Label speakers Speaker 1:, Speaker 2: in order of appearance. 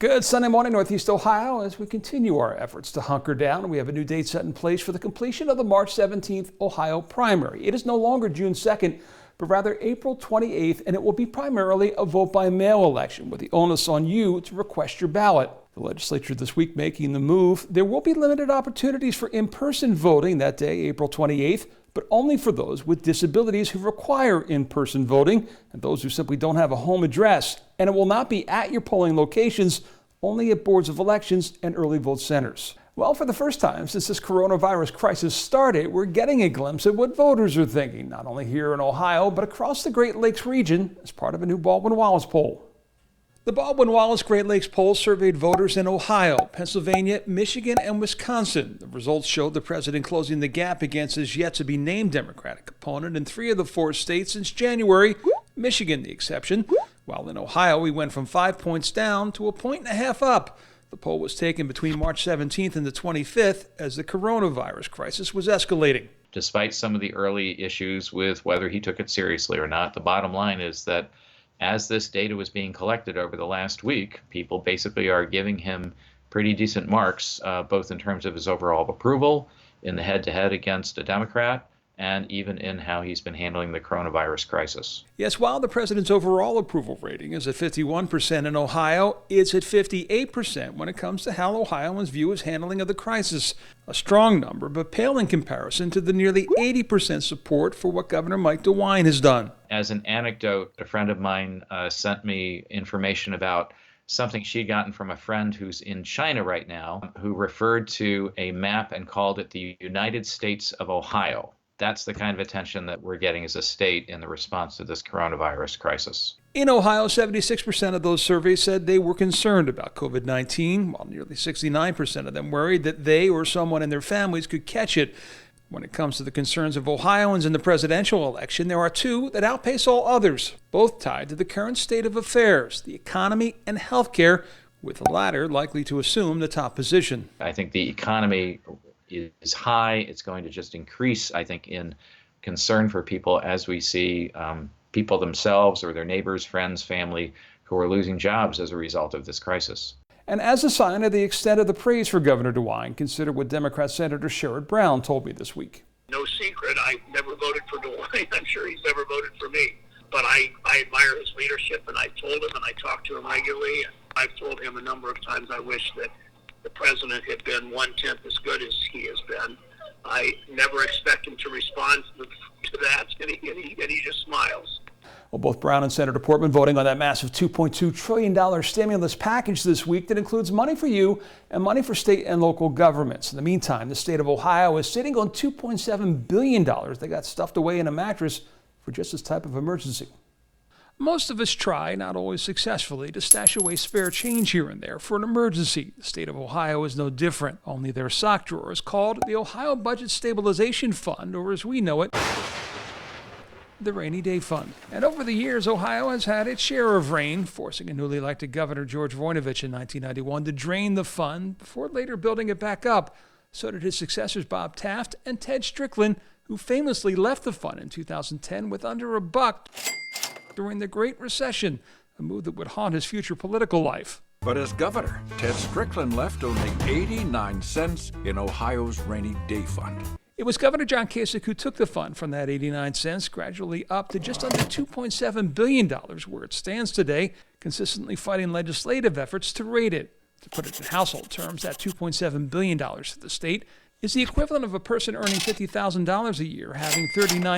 Speaker 1: Good Sunday morning, Northeast Ohio, as we continue our efforts to hunker down. We have a new date set in place for the completion of the March 17th Ohio primary. It is no longer June 2nd, but rather April 28th, and it will be primarily a vote-by-mail election with the onus on you to request your ballot. The legislature this week making the move. There will be limited opportunities for in-person voting that day, April 28th, but only for those with disabilities who require in-person voting and those who simply don't have a home address. And it will not be at your polling locations, only at boards of elections and early vote centers. Well, for the first time since this coronavirus crisis started, we're getting a glimpse at what voters are thinking, not only here in Ohio, but across the Great Lakes region as part of a new Baldwin-Wallace poll. The Baldwin-Wallace Great Lakes poll surveyed voters in Ohio, Pennsylvania, Michigan, and Wisconsin. The results showed the president closing the gap against his yet-to-be-named Democratic opponent in 3 of the 4 states since January, Michigan the exception. While in Ohio, he went from 5 points down to 1.5 points up. The poll was taken between March 17th and the 25th as the coronavirus crisis was escalating.
Speaker 2: Despite some of the early issues with whether he took it seriously or not, the bottom line is that as this data was being collected over the last week, people basically are giving him pretty decent marks, both in terms of his overall approval in the head-to-head against a Democrat, and even in how he's been handling the coronavirus crisis.
Speaker 1: Yes, while the president's overall approval rating is at 51% in Ohio, it's at 58% when it comes to how Ohioans view his handling of the crisis. A strong number, but pale in comparison to the nearly 80% support for what Governor Mike DeWine has done.
Speaker 2: As an anecdote, a friend of mine sent me information about something she'd gotten from a friend who's in China right now, who referred to a map and called it the United States of Ohio. That's the kind of attention that we're getting as a state in the response to this coronavirus crisis.
Speaker 1: In Ohio, 76% of those surveyed said they were concerned about COVID-19, while nearly 69% of them worried that they or someone in their families could catch it. When it comes to the concerns of Ohioans in the presidential election, there are 2 that outpace all others, both tied to the current state of affairs, the economy and health care, with the latter likely to assume the top position.
Speaker 2: I think the economy is high. It's going to just increase, I think, in concern for people as we see people themselves or their neighbors, friends, family who are losing jobs as a result of this crisis.
Speaker 1: And as a sign of the extent of the praise for Governor DeWine, consider what Democrat Senator Sherrod Brown told me this week.
Speaker 3: No secret, I never voted for DeWine. I'm sure he's never voted for me. But I admire his leadership, and I told him, and I talked to him regularly. And I've told him a number of times I wish that the president had been 1/10 as good as he has been. I never expect him to respond to that, and he just smiles.
Speaker 1: Well, both Brown and Senator Portman voting on that massive $2.2 trillion stimulus package this week that includes money for you and money for state and local governments. In the meantime, the state of Ohio is sitting on $2.7 billion they got stuffed away in a mattress for just this type of emergency. Most of us try, not always successfully, to stash away spare change here and there for an emergency. The state of Ohio is no different, only their sock drawer is called the Ohio Budget Stabilization Fund, or as we know it, the Rainy Day Fund. And over the years, Ohio has had its share of rain, forcing a newly elected Governor George Voinovich in 1991 to drain the fund before later building it back up. So did his successors Bob Taft and Ted Strickland, who famously left the fund in 2010 with under $1 during the Great Recession, a move that would haunt his future political life.
Speaker 4: But as governor, Ted Strickland left only 89 cents in Ohio's Rainy Day Fund.
Speaker 1: It was Governor John Kosich who took the fund from that 89 cents gradually up to just under $2.7 billion, where it stands today, consistently fighting legislative efforts to raid it. To put it in household terms, that $2.7 billion to the state is the equivalent of a person earning $50,000 a year having 39